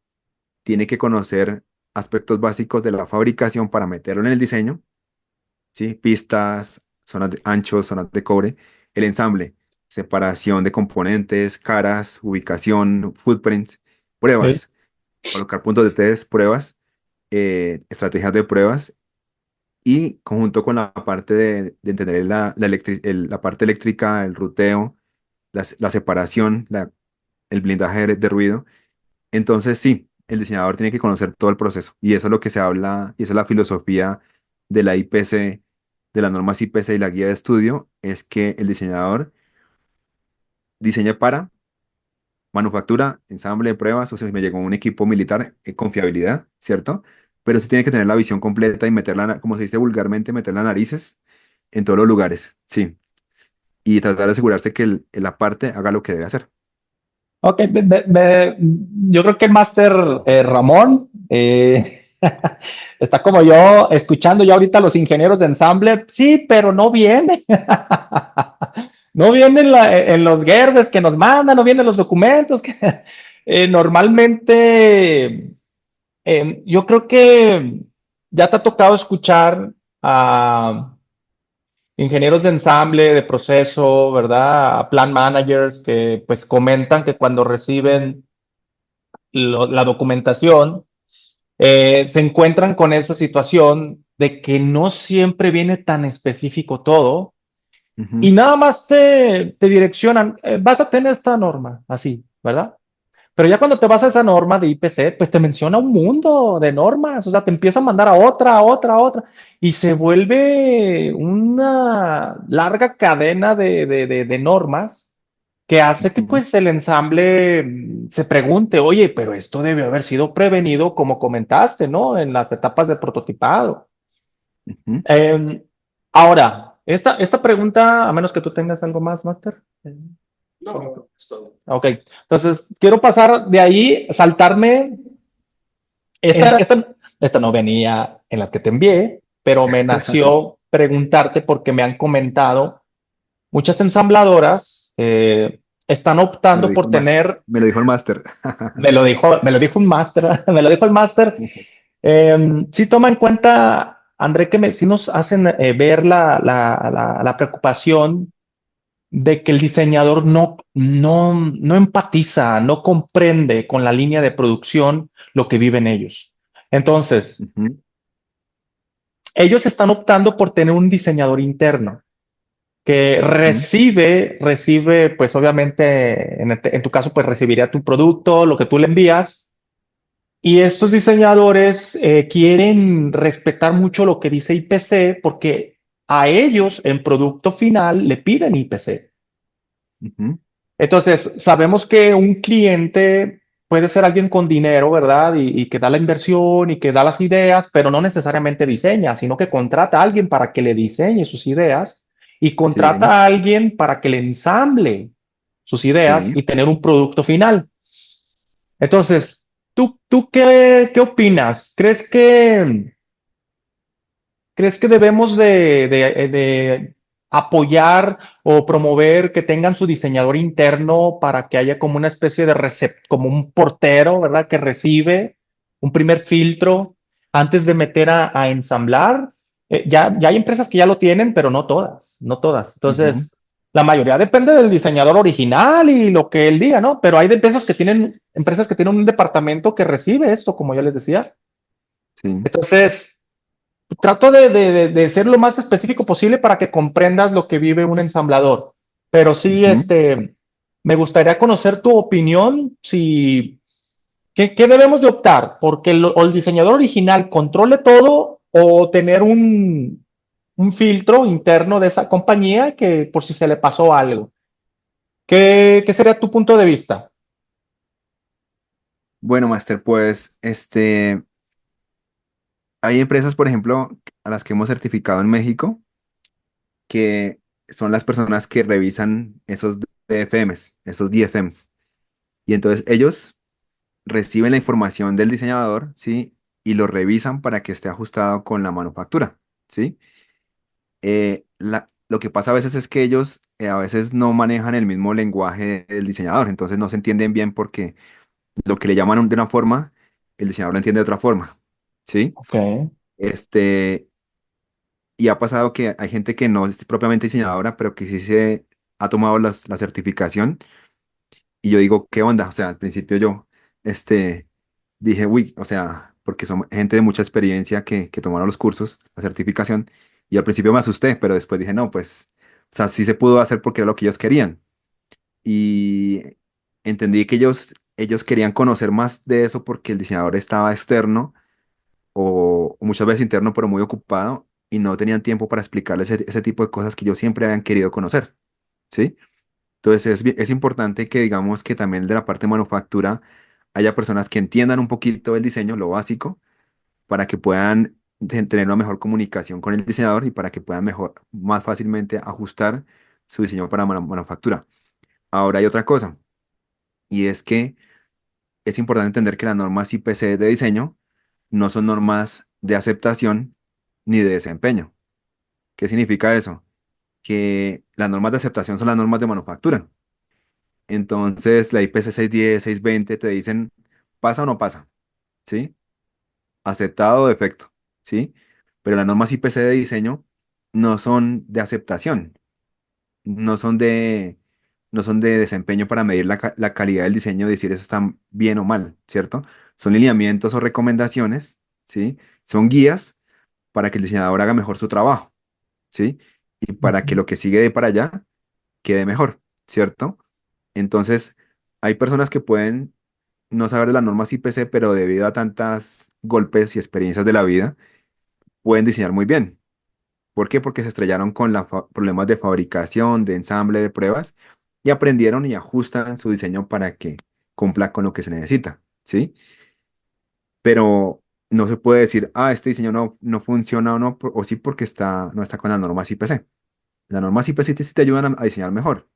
Tiene que conocer aspectos básicos de la fabricación para meterlo en el diseño, ¿sí? Pistas, zonas de anchos, zonas de cobre, el ensamble, separación de componentes, caras, ubicación, footprints, Sí, pruebas, colocar puntos de test, pruebas, estrategias de pruebas y conjunto con la parte de entender la parte eléctrica, el ruteo, la separación, el blindaje de ruido. Entonces, sí, el diseñador tiene que conocer todo el proceso y eso es lo que se habla y esa es la filosofía de la IPC de las normas IPC y la guía de estudio es que el diseñador diseñe para manufactura, ensamble, pruebas, o sea, si me llegó un equipo militar, confiabilidad, ¿cierto? Pero sí tiene que tener la visión completa y meterla, como se dice vulgarmente, meter las narices en todos los lugares, sí. Y tratar de asegurarse que la parte haga lo que debe hacer. Ok, yo creo que el máster Ramón está como yo, escuchando ya ahorita a los ingenieros de ensamble. Sí, pero no viene. No viene en los Gerbes que nos mandan, no vienen los documentos. Normalmente, yo creo que ya te ha tocado escuchar a ingenieros de ensamble, de proceso, ¿verdad? A plan managers que pues comentan que cuando reciben la documentación, se encuentran con esa situación de que no siempre viene tan específico todo y Ujú, nada más te direccionan, vas a tener esta norma, así, ¿verdad? Pero ya cuando te vas a esa norma de IPC, pues te menciona un mundo de normas, o sea, te empieza a mandar a otra, a otra, a otra, y se vuelve una larga cadena de normas que hace que ujú, pues el ensamble se pregunte, oye, pero esto debe haber sido prevenido como comentaste, ¿no? En las etapas de prototipado. ujú. Eh, Ahora, esta pregunta, a menos que tú tengas algo más, Master. No, es todo. Ok, entonces quiero pasar de ahí, saltarme. Esta, Esta, esta, esta no venía en las que te envié, pero me nació preguntarte porque me han comentado muchas ensambladoras están Me lo optando dijo por tener, me lo dijo el máster. me lo dijo un máster, me lo dijo el máster. Sí toma en cuenta, André, sí nos hacen ver la preocupación de que el diseñador no empatiza, no comprende con la línea de producción lo que viven ellos. Entonces, Ujú, ellos están optando por tener un diseñador interno que ujú, recibe, pues obviamente, en tu caso, pues recibiría tu producto, lo que tú le envías, y estos diseñadores quieren respetar mucho lo que dice IPC porque a ellos en producto final le piden IPC. ujú. Entonces, sabemos que un cliente puede ser alguien con dinero, ¿verdad? Y que da la inversión y que da las ideas, pero no necesariamente diseña, sino que contrata a alguien para que le diseñe sus ideas y Sí, contrata a alguien para que le ensamble sus ideas sí. y tener un producto final. Entonces, ¿tú qué opinas? ¿Crees que debemos de apoyar o promover que tengan su diseñador interno para que haya como una especie de como un portero, ¿verdad? Que recibe un primer filtro antes de meter a ensamblar. Ya hay empresas que ya lo tienen, pero no todas, no todas. Ujú, Entonces, la mayoría depende del diseñador original y lo que él diga, ¿no? Pero hay de empresas que tienen un departamento que recibe esto, como yo les decía. sí. Entonces, trato de ser lo más específico posible para que comprendas lo que vive un ensamblador. Pero sí, Ujú. me gustaría conocer tu opinión, ¿qué debemos de optar? ¿Porque o el diseñador original controle todo o tener un filtro interno de esa compañía que por si se le pasó algo? ¿Qué sería tu punto de vista? Bueno, máster, pues hay empresas, por ejemplo, a las que hemos certificado en México, que son las personas que revisan esos DFMs, esos DFMs. Y entonces ellos reciben la información del diseñador, ¿sí? Y lo revisan para que esté ajustado con la manufactura, ¿sí? Lo que pasa a veces es que ellos a veces no manejan el mismo lenguaje del diseñador, entonces no se entienden bien porque lo que le llaman de una forma, el diseñador lo entiende de otra forma, ¿sí? Ok, Este, y ha pasado que hay gente que no es propiamente diseñadora, pero que sí se ha tomado la certificación. Y yo digo, ¿qué onda? O sea, al principio yo, dije, uy, o sea, porque son gente de mucha experiencia que tomaron los cursos, la certificación, y al principio me asusté, pero después dije, no, pues, o sea, sí se pudo hacer porque era lo que ellos querían. Y entendí que ellos querían conocer más de eso porque el diseñador estaba externo o muchas veces interno, pero muy ocupado. y no tenían tiempo para explicarles ese tipo de cosas que ellos siempre habían querido conocer, ¿sí? Entonces es importante que digamos que también de la parte de manufactura haya personas que entiendan un poquito el diseño, lo básico, para que puedan tener una mejor comunicación con el diseñador y para que puedan más fácilmente ajustar su diseño para manufactura. Ahora hay otra cosa, y es que es importante entender que las normas IPC de diseño no son normas de aceptación ni de desempeño. ¿Qué significa eso? Que las normas de aceptación son las normas de manufactura. Entonces, la IPC 610, 620 te dicen, ¿pasa o no pasa? ¿Sí? Aceptado o defecto, ¿sí? Pero las normas IPC de diseño no son de aceptación, no son de, no son de desempeño para medir la calidad del diseño y decir eso está bien o mal, ¿cierto? Son lineamientos o recomendaciones, ¿sí? Son guías para que el diseñador haga mejor su trabajo, ¿sí? Y para que lo que sigue de para allá quede mejor, ¿cierto? Entonces, hay personas que pueden no saber de las normas IPC, pero debido a tantas golpes y experiencias de la vida, pueden diseñar muy bien. ¿Por qué? Porque se estrellaron con los problemas de fabricación, de ensamble, de pruebas, y aprendieron y ajustan su diseño para que cumpla con lo que se necesita, ¿sí? Pero no se puede decir, este diseño no funciona o no, o sí porque no está con las normas IPC. Las normas IPC sí te ayudan a diseñar mejor,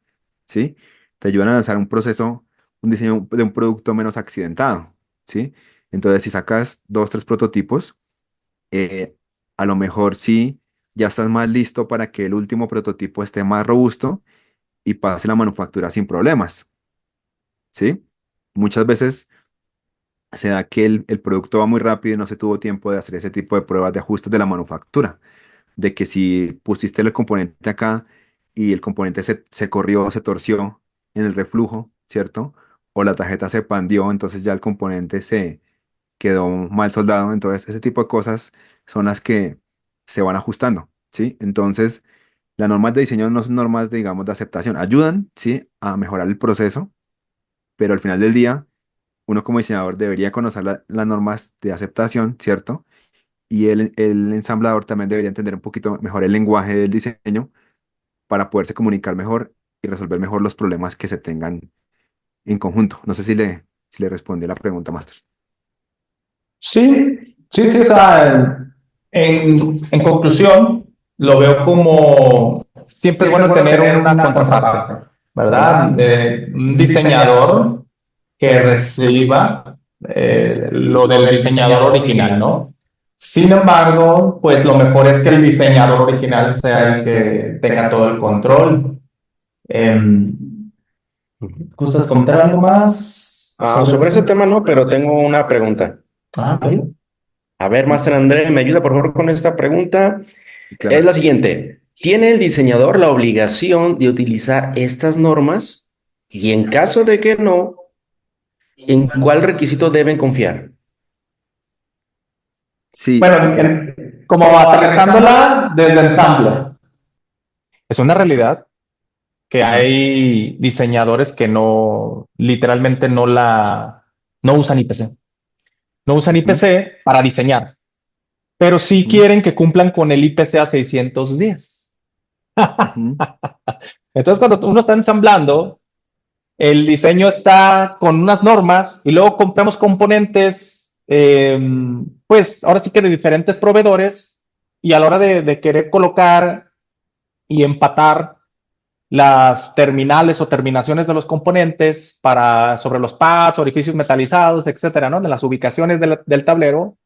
¿sí? Te ayudan a lanzar un proceso, un diseño de un producto menos accidentado, ¿sí? Entonces, si sacas dos, tres prototipos, eh, a lo mejor sí ya estás más listo para que el último prototipo esté más robusto y pase la manufactura sin problemas, ¿sí? Muchas veces se da que el producto va muy rápido y no se tuvo tiempo de hacer ese tipo de pruebas de ajustes de la manufactura, de que si pusiste el componente acá y el componente se corrió, se torció en el reflujo, ¿cierto? O la tarjeta se pandió, entonces ya el componente se quedó mal soldado. Entonces, ese tipo de cosas son las que se van ajustando, ¿sí? Entonces, las normas de diseño no son normas, digamos, de aceptación. Ayudan, ¿sí? A mejorar el proceso, pero al final del día, uno como diseñador debería conocer las normas de aceptación, ¿cierto? Y el ensamblador también debería entender un poquito mejor el lenguaje del diseño para poderse comunicar mejor y resolver mejor los problemas que se tengan en conjunto. No sé si le respondí la pregunta, Master. Sí, sí, sí, o sea, en conclusión, lo veo como siempre es bueno tener una contraparte, ¿verdad? Un diseñador que reciba lo del diseñador original, ¿no? Sin embargo, pues lo mejor es que el diseñador original sea el que tenga todo el control. Em, ¿Gustas comentar algo más sobre Sobre ese esto? tema no, pero tengo una pregunta. Ok. A ver, Master André, ¿me ayuda por favor con esta pregunta? Y Es claro. la siguiente. ¿Tiene el diseñador la obligación de utilizar estas normas? Y en caso de que no, ¿en cuál requisito deben confiar? Sí, Bueno, como aterrizándola desde ensamble. Es una realidad que ajá. hay diseñadores que no, literalmente no usan IPC. No usan Ujú, IPC para diseñar, pero sí ujú, quieren que cumplan con el IPC a 610. ujú, Entonces, cuando uno está ensamblando, el diseño está con unas normas y luego compramos componentes, pues ahora sí que de diferentes proveedores y a la hora de querer colocar y empatar las terminales o terminaciones de los componentes sobre los pads, orificios metalizados, etcétera, ¿no? De las ubicaciones del tablero,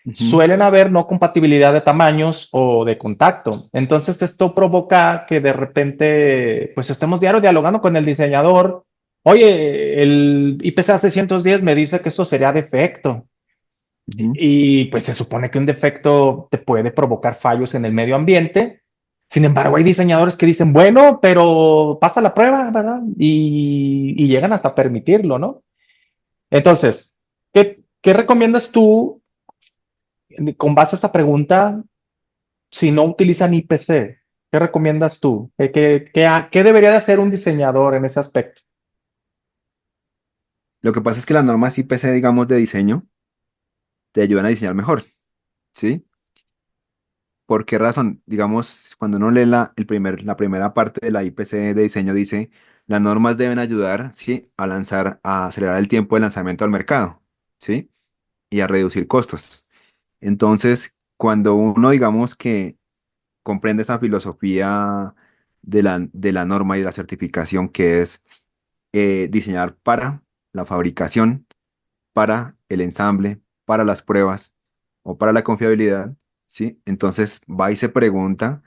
ujú. suelen haber no compatibilidad de tamaños o de contacto. Entonces, esto provoca que de repente, pues estemos dialogando con el diseñador. Oye, el IPC 610 me dice que esto sería defecto. Ujú. Y pues se supone que un defecto te puede provocar fallos en el medio ambiente. Sin embargo, hay diseñadores que dicen, bueno, pero pasa la prueba, ¿verdad? Y llegan hasta permitirlo, ¿no? Entonces, ¿qué recomiendas tú con base a esta pregunta si no utilizan IPC? ¿Qué recomiendas tú? ¿Qué debería de hacer un diseñador en ese aspecto? Lo que pasa es que las normas IPC, digamos, de diseño, te ayudan a diseñar mejor, ¿sí? ¿Por qué razón? Digamos, cuando uno lee la primera parte de la IPC de diseño dice, las normas deben ayudar, ¿sí? A acelerar el tiempo de lanzamiento al mercado, ¿sí? Y a reducir costos. Entonces, cuando uno, digamos, que comprende esa filosofía de la norma y de la certificación, que es diseñar para la fabricación, para el ensamble, para las pruebas o para la confiabilidad, ¿sí? Entonces va y se pregunta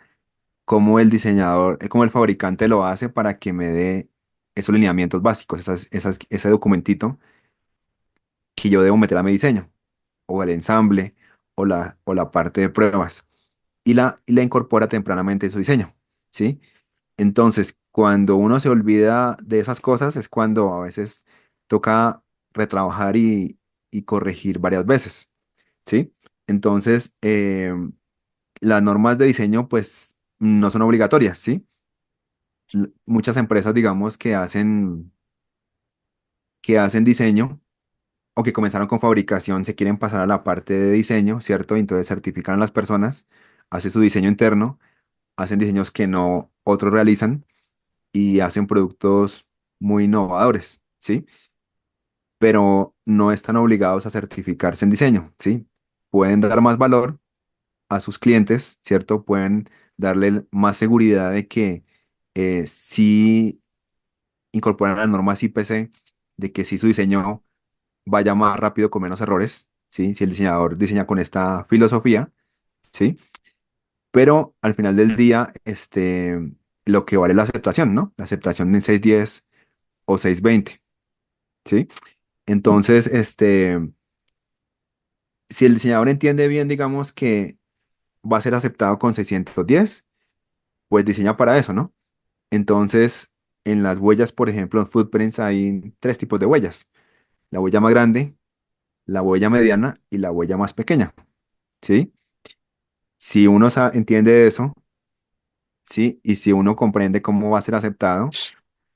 cómo el diseñador, cómo el fabricante lo hace para que me dé esos lineamientos básicos, ese documentito que yo debo meter a mi diseño, o el ensamble, o la parte de pruebas, y la incorpora tempranamente en su diseño, ¿sí? Entonces, cuando uno se olvida de esas cosas es cuando a veces toca retrabajar y corregir varias veces, ¿sí? Entonces, las normas de diseño, pues, no son obligatorias, ¿sí? Muchas empresas, digamos, que hacen diseño o que comenzaron con fabricación, se quieren pasar a la parte de diseño, ¿cierto? Y entonces certifican a las personas, hacen su diseño interno, hacen diseños que no otros realizan y hacen productos muy innovadores, ¿sí? Pero no están obligados a certificarse en diseño, ¿sí? Pueden dar más valor a sus clientes, ¿cierto? Pueden darle más seguridad de que sí incorporan las normas IPC, de que sí su diseño vaya más rápido con menos errores, ¿sí? Si el diseñador diseña con esta filosofía, ¿sí? Pero al final del día, lo que vale es la aceptación, ¿no? La aceptación en 610 o 620, ¿sí? Entonces, si el diseñador entiende bien, digamos que va a ser aceptado con 610, pues diseña para eso, ¿no? Entonces, en las huellas, por ejemplo, en footprints hay tres tipos de huellas. La huella más grande, la huella mediana y la huella más pequeña, ¿sí? Si uno entiende eso, ¿sí? Y si uno comprende cómo va a ser aceptado,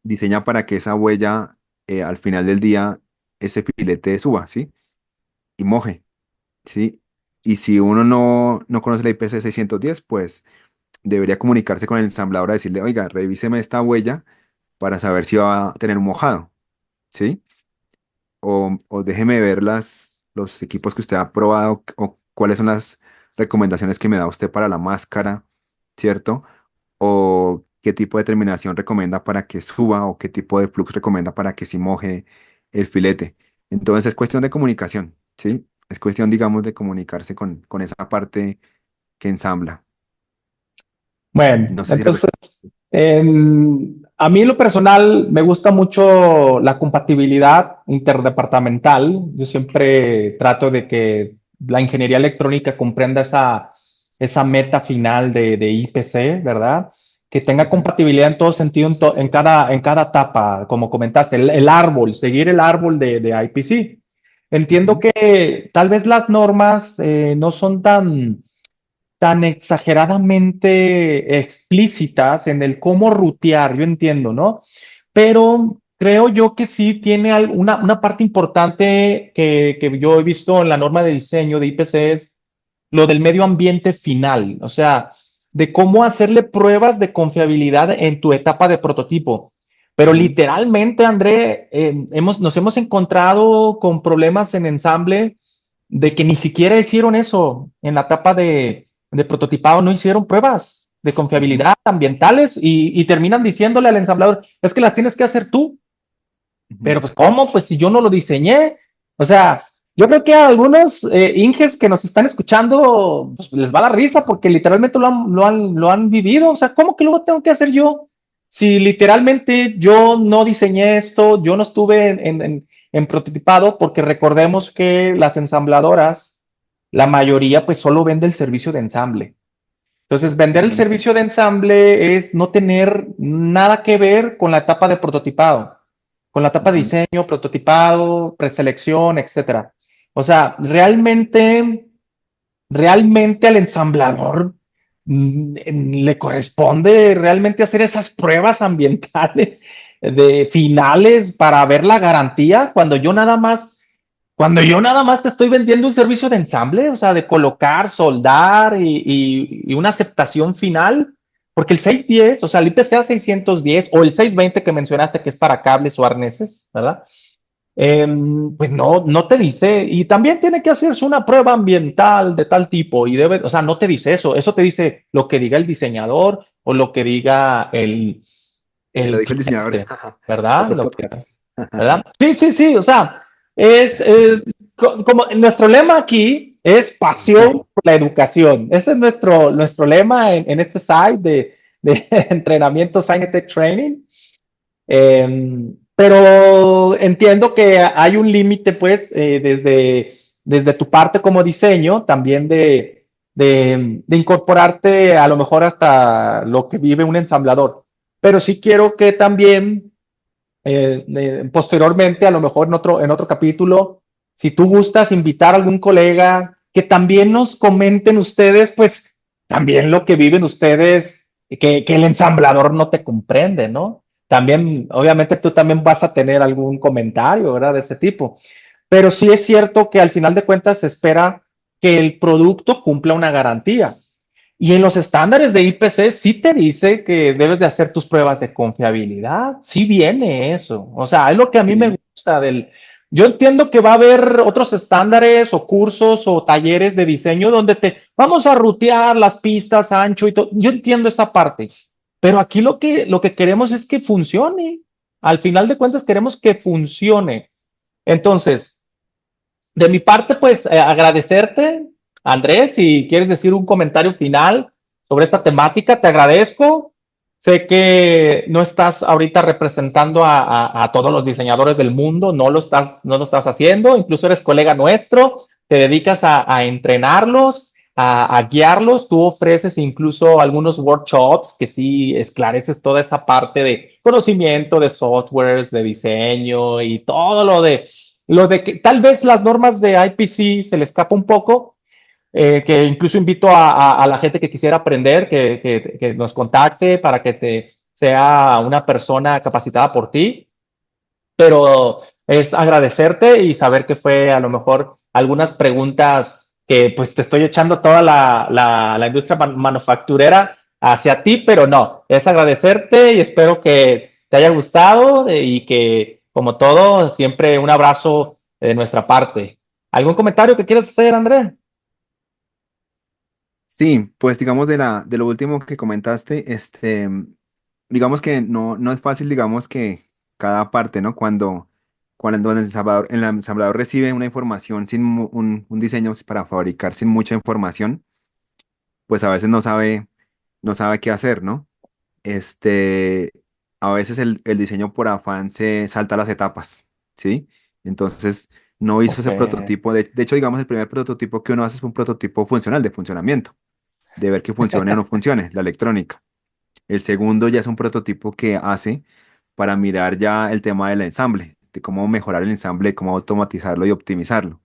diseña para que esa huella, al final del día, ese filete suba, ¿sí? Y moje, ¿sí? Y si uno no conoce la IPC 610, pues debería comunicarse con el ensamblador a decirle, oiga, revíseme esta huella para saber si va a tener un mojado, ¿sí? O déjeme ver los equipos que usted ha probado o cuáles son las recomendaciones que me da usted para la máscara, ¿cierto? O qué tipo de terminación recomienda para que suba o qué tipo de flux recomienda para que se moje el filete. Entonces es cuestión de comunicación, ¿sí? Es cuestión, digamos, de comunicarse con esa parte que ensambla. Bueno, No sé si entonces, a mí en lo personal me gusta mucho la compatibilidad interdepartamental. Yo siempre trato de que la ingeniería electrónica comprenda esa meta final de IPC, ¿verdad? Que tenga Ujú, compatibilidad en todo sentido, en cada etapa, como comentaste, el árbol, seguir el árbol de IPC. Entiendo ujú, que tal vez las normas no son tan exageradamente explícitas en el cómo rutear, yo entiendo, ¿no? Pero creo yo que sí tiene una parte importante que yo he visto en la norma de diseño de IPC es lo del medio ambiente final, o sea, de cómo hacerle pruebas de confiabilidad en tu etapa de prototipo. Pero ujú, literalmente, André, nos hemos encontrado con problemas en ensamble de que ni siquiera hicieron eso en la etapa de prototipado, no hicieron pruebas de ujú, confiabilidad ambientales y terminan diciéndole al ensamblador, es que las tienes que hacer tú. Pero ujú, pues, ¿cómo? Pues si yo no lo diseñé. O sea, yo creo que a algunos Inges que nos están escuchando pues, les va a dar risa porque literalmente lo han vivido. O sea, ¿cómo que luego tengo que hacer yo? Si literalmente yo no diseñé esto, yo no estuve en prototipado, porque recordemos que las ensambladoras, la mayoría, pues solo vende el servicio de ensamble. Entonces, vender el ujú, servicio de ensamble es no tener nada que ver con la etapa de prototipado, con la etapa de ujú, diseño, prototipado, preselección, etcétera. O sea, realmente al ensamblador le corresponde realmente hacer esas pruebas ambientales de finales para ver la garantía, cuando yo nada más Cuando yo nada más te estoy vendiendo un servicio de ensamble, o sea, de colocar, soldar y una aceptación final, porque el 610, o sea, el IPCA 610 o el 620 que mencionaste que es para cables o arneses, ¿verdad? Pues no te dice, y también tiene que hacerse una prueba ambiental de tal tipo, y debe, o sea, no te dice eso te dice lo que diga el diseñador o lo que diga Me lo el dijo el diseñador. cliente, ¿verdad? Otro podcast. ¿Verdad? Sí, sí, sí, o sea, es como nuestro lema aquí es pasión por la educación. Ese es nuestro lema en este site de entrenamiento Science Training. Pero entiendo que hay un límite, pues, desde tu parte como diseño, también de incorporarte a lo mejor hasta lo que vive un ensamblador. Pero sí quiero que también posteriormente, a lo mejor en otro capítulo, si tú gustas invitar a algún colega, que también nos comenten ustedes, pues también lo que viven ustedes, que el ensamblador no te comprende, ¿no? También, obviamente tú también vas a tener algún comentario, ¿verdad? De ese tipo. Pero sí es cierto que al final de cuentas se espera que el producto cumpla una garantía. Y en los estándares de IPC sí te dice que debes de hacer tus pruebas de confiabilidad. Sí viene eso. O sea, es lo que a mí me Sí, gusta del... Yo entiendo que va a haber otros estándares o cursos o talleres de diseño donde te vamos a rutear las pistas ancho y todo. Yo entiendo esa parte, pero aquí lo que queremos es que funcione. Al final de cuentas queremos que funcione. Entonces, de mi parte, pues agradecerte, Andrés, si quieres decir un comentario final sobre esta temática, te agradezco. Sé que no estás ahorita representando a todos los diseñadores del mundo, no lo estás haciendo, incluso eres colega nuestro, te dedicas a entrenarlos, a guiarlos, tú ofreces incluso algunos workshops que sí esclareces toda esa parte de conocimiento de softwares, de diseño y todo lo de que tal vez las normas de IPC se le escapa un poco, que incluso invito a la gente que quisiera aprender, que nos contacte para que te sea una persona capacitada por ti, pero es agradecerte y saber que fue a lo mejor algunas preguntas que pues te estoy echando toda la industria manufacturera hacia ti, pero no, es agradecerte y espero que te haya gustado y que como todo, siempre un abrazo de nuestra parte. ¿Algún comentario que quieras hacer, André? sí, pues digamos de lo último que comentaste, digamos que no es fácil, digamos que cada parte, ¿no? Cuando el ensamblador recibe una información sin un diseño para fabricar sin mucha información, pues a veces no sabe qué hacer, ¿no? Este, a veces el diseño por afán se salta las etapas, ¿sí? Entonces, no hizo Ok, ese prototipo. De hecho, digamos, el primer prototipo que uno hace es un prototipo funcional, de funcionamiento, de ver que funcione o no funcione, la electrónica. El segundo ya es un prototipo que hace para mirar ya el tema del ensamble, de cómo mejorar el ensamble, cómo automatizarlo y optimizarlo.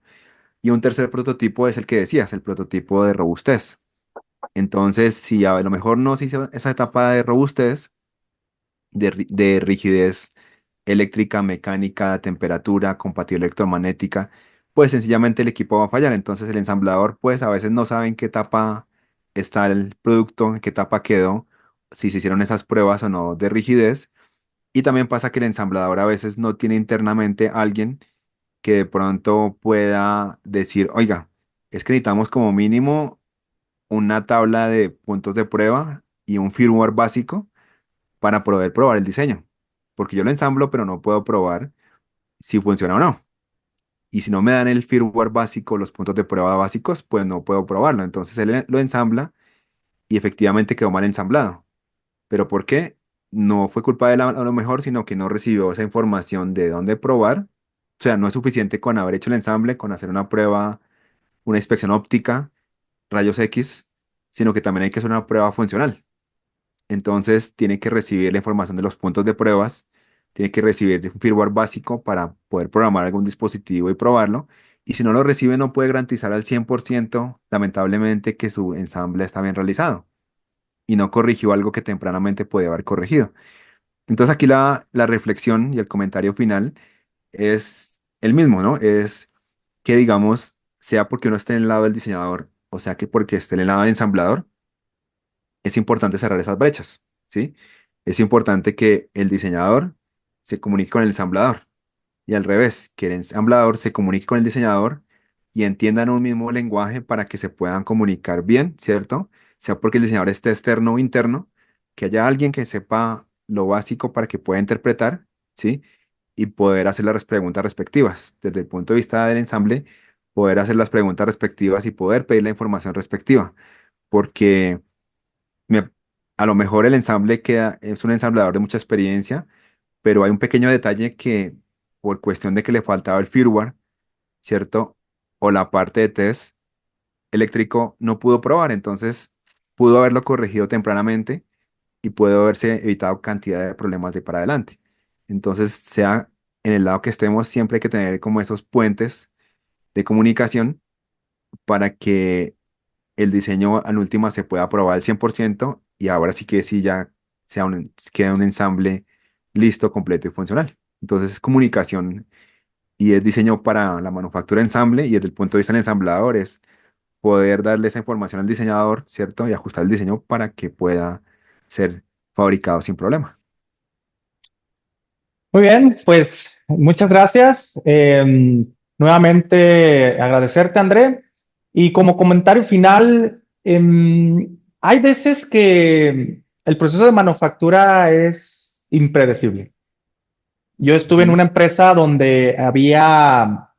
Y un tercer prototipo es el que decías, el prototipo de robustez. Entonces, si a lo mejor no se hizo esa etapa de robustez, de rigidez eléctrica, mecánica, temperatura, compatibilidad electromagnética, pues sencillamente el equipo va a fallar. Entonces el ensamblador, pues a veces no sabe en qué etapa está el producto, en qué etapa quedó, si se hicieron esas pruebas o no de rigidez. Y también pasa que el ensamblador a veces no tiene internamente alguien que de pronto pueda decir, oiga, es que necesitamos como mínimo una tabla de puntos de prueba y un firmware básico para poder probar el diseño. Porque yo lo ensamblo, pero no puedo probar si funciona o no. Y si no me dan el firmware básico, los puntos de prueba básicos, pues no puedo probarlo. Entonces él lo ensambla y efectivamente quedó mal ensamblado. ¿Pero por qué? No fue culpa de él a lo mejor, sino que no recibió esa información de dónde probar. O sea, no es suficiente con haber hecho el ensamble, con hacer una prueba, una inspección óptica, rayos X, sino que también hay que hacer una prueba funcional. Entonces tiene que recibir la información de los puntos de pruebas, tiene que recibir un firmware básico para poder programar algún dispositivo y probarlo. Y si no lo recibe, no puede garantizar al 100%, lamentablemente, que su ensamble está bien realizado y no corrigió algo que tempranamente podía haber corregido. Entonces aquí la reflexión y el comentario final es el mismo, ¿no? Es que, digamos, sea porque uno esté en el lado del diseñador, o sea que porque esté en el lado del ensamblador, es importante cerrar esas brechas, ¿sí? Es importante que el diseñador se comunique con el ensamblador y al revés, que el ensamblador se comunique con el diseñador y entiendan un mismo lenguaje para que se puedan comunicar bien, ¿cierto? Sea porque el diseñador esté externo o interno, que haya alguien que sepa lo básico para que pueda interpretar, ¿sí? Y poder hacer las preguntas respectivas. Desde el punto de vista del ensamble, poder hacer las preguntas respectivas y poder pedir la información respectiva. Porque me- a lo mejor el ensamble es un ensamblador de mucha experiencia, pero hay un pequeño detalle que por cuestión de que le faltaba el firmware, ¿cierto? O la parte de test eléctrico no pudo probar, entonces pudo haberlo corregido tempranamente y pudo haberse evitado cantidad de problemas de para adelante. Entonces, sea en el lado que estemos, siempre hay que tener como esos puentes de comunicación para que el diseño al última se pueda probar al 100% y ahora sí que sí ya queda un ensamble listo, completo y funcional. Entonces, es comunicación y es diseño para la manufactura ensamble y desde el punto de vista del ensamblador es poder darle esa información al diseñador, ¿cierto? Y ajustar el diseño para que pueda ser fabricado sin problema. Muy bien, pues muchas gracias. Nuevamente agradecerte, André. Y como comentario final, hay veces que el proceso de manufactura es impredecible. Yo estuve en Ujú. una empresa donde había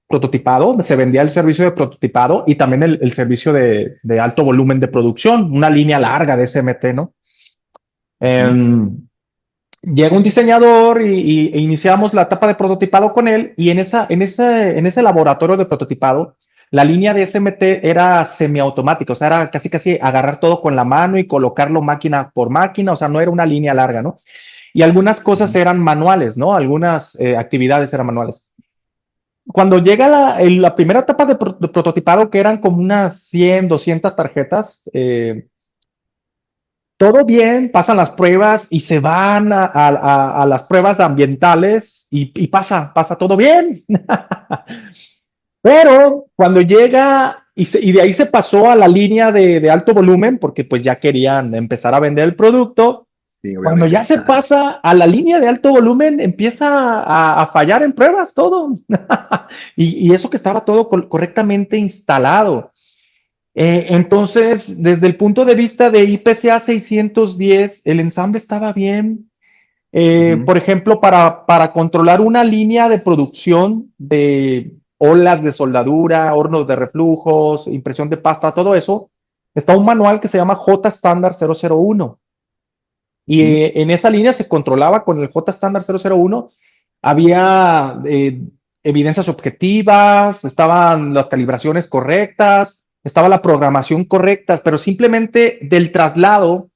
prototipado, se vendía el servicio de prototipado y también el servicio de alto volumen de producción, una línea larga de SMT, ¿no? Ujú. Em, Llega un diseñador e iniciamos la etapa de prototipado con él y en ese laboratorio de prototipado, la línea de SMT era semiautomática, o sea, era casi agarrar todo con la mano y colocarlo máquina por máquina, o sea, no era una línea larga, ¿no? Y algunas cosas Ujú. eran manuales, ¿no? Algunas actividades eran manuales. Cuando llega la primera etapa de prototipado, que eran como unas 100, 200 tarjetas, todo bien, pasan las pruebas y se van a las pruebas ambientales y pasa todo bien. Pero cuando llega y de ahí se pasó a la línea de alto volumen, porque pues ya querían empezar a vender el producto, Sí, cuando ya obviamente. se Ajá. pasa a la línea de alto volumen, empieza a fallar en pruebas todo. Y eso que estaba todo correctamente instalado. Entonces, desde el punto de vista de IPCA 610, el ensamble estaba bien. Ujú. Por ejemplo, para controlar una línea de producción de olas de soldadura, hornos de reflujos, impresión de pasta, todo eso, está un manual que se llama J Standard 001. Y Ujú. en esa línea se controlaba con el J Standard 001. Había evidencias objetivas, estaban las calibraciones correctas, estaba la programación correcta, pero simplemente del traslado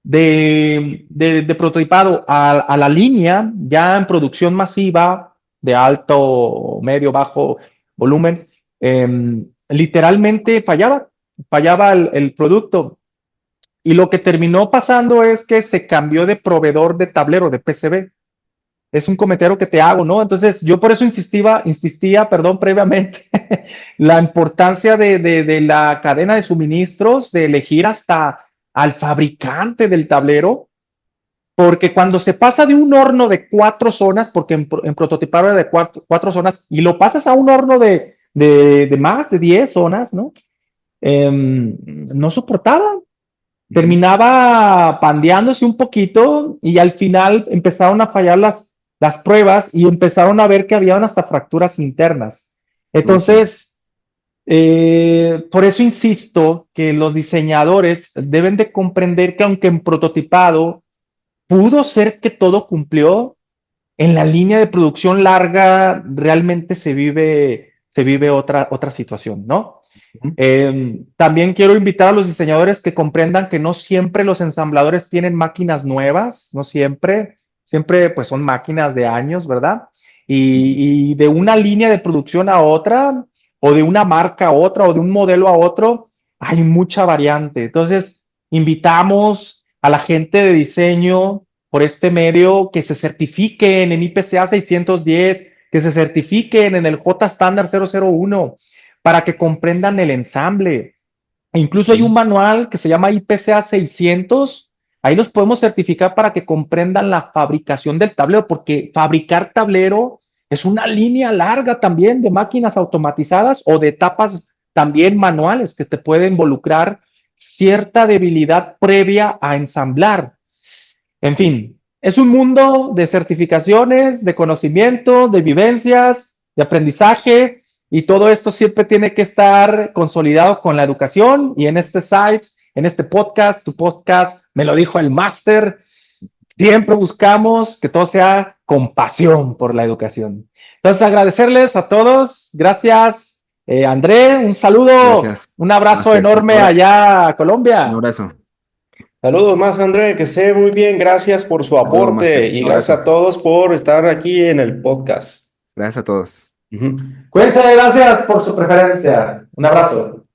de prototipado a la línea ya en producción masiva de alto, medio, bajo volumen, literalmente fallaba el producto. Y lo que terminó pasando es que se cambió de proveedor de tablero de PCB. Es un comentario que te hago, ¿no? Entonces, yo por eso insistía, perdón, previamente, la importancia de la cadena de suministros, de elegir hasta al fabricante del tablero, porque cuando se pasa de un horno de 4 zonas, porque en prototipado era de 4 zonas, y lo pasas a un horno de más de 10 zonas, ¿no? No soportaba, Ujú. terminaba pandeándose un poquito y al final empezaron a fallar las pruebas y empezaron a ver que habían hasta fracturas internas. Uy, sí. Entonces, por eso insisto que los diseñadores deben de comprender que aunque en prototipado pudo ser que todo cumplió, en la línea de producción larga realmente se vive otra situación, ¿no? Ujú. También quiero invitar a los diseñadores que comprendan que no siempre los ensambladores tienen máquinas nuevas, no siempre pues son máquinas de años, ¿verdad? Ujú. Y de una línea de producción a otra, o de una marca a otra, o de un modelo a otro, hay mucha variante. Entonces, invitamos a la gente de diseño por este medio que se certifiquen en IPCA 610, que se certifiquen en el J Standard 001 para que comprendan el ensamble. E incluso hay un manual que se llama IPCA 600. Ahí los podemos certificar para que comprendan la fabricación del tablero, porque fabricar tablero es una línea larga también de máquinas automatizadas o de etapas también manuales que te pueden involucrar cierta debilidad previa a ensamblar. En fin, es un mundo de certificaciones, de conocimiento, de vivencias, de aprendizaje, y todo esto siempre tiene que estar consolidado con la educación. Y en este site, en este podcast, tu podcast, me lo dijo el máster, siempre buscamos que todo sea con pasión por la educación. Entonces, agradecerles a todos. Gracias, André. Un saludo, Gracias, un abrazo Masters. enorme allá a Un Colombia. abrazo. Saludos más, André, que esté muy bien. Gracias por su Saludos, aporte Master. y Un gracias abrazo. a todos por estar aquí en el podcast. Gracias a todos. Ujú. Cuídense, gracias por su preferencia. Un abrazo.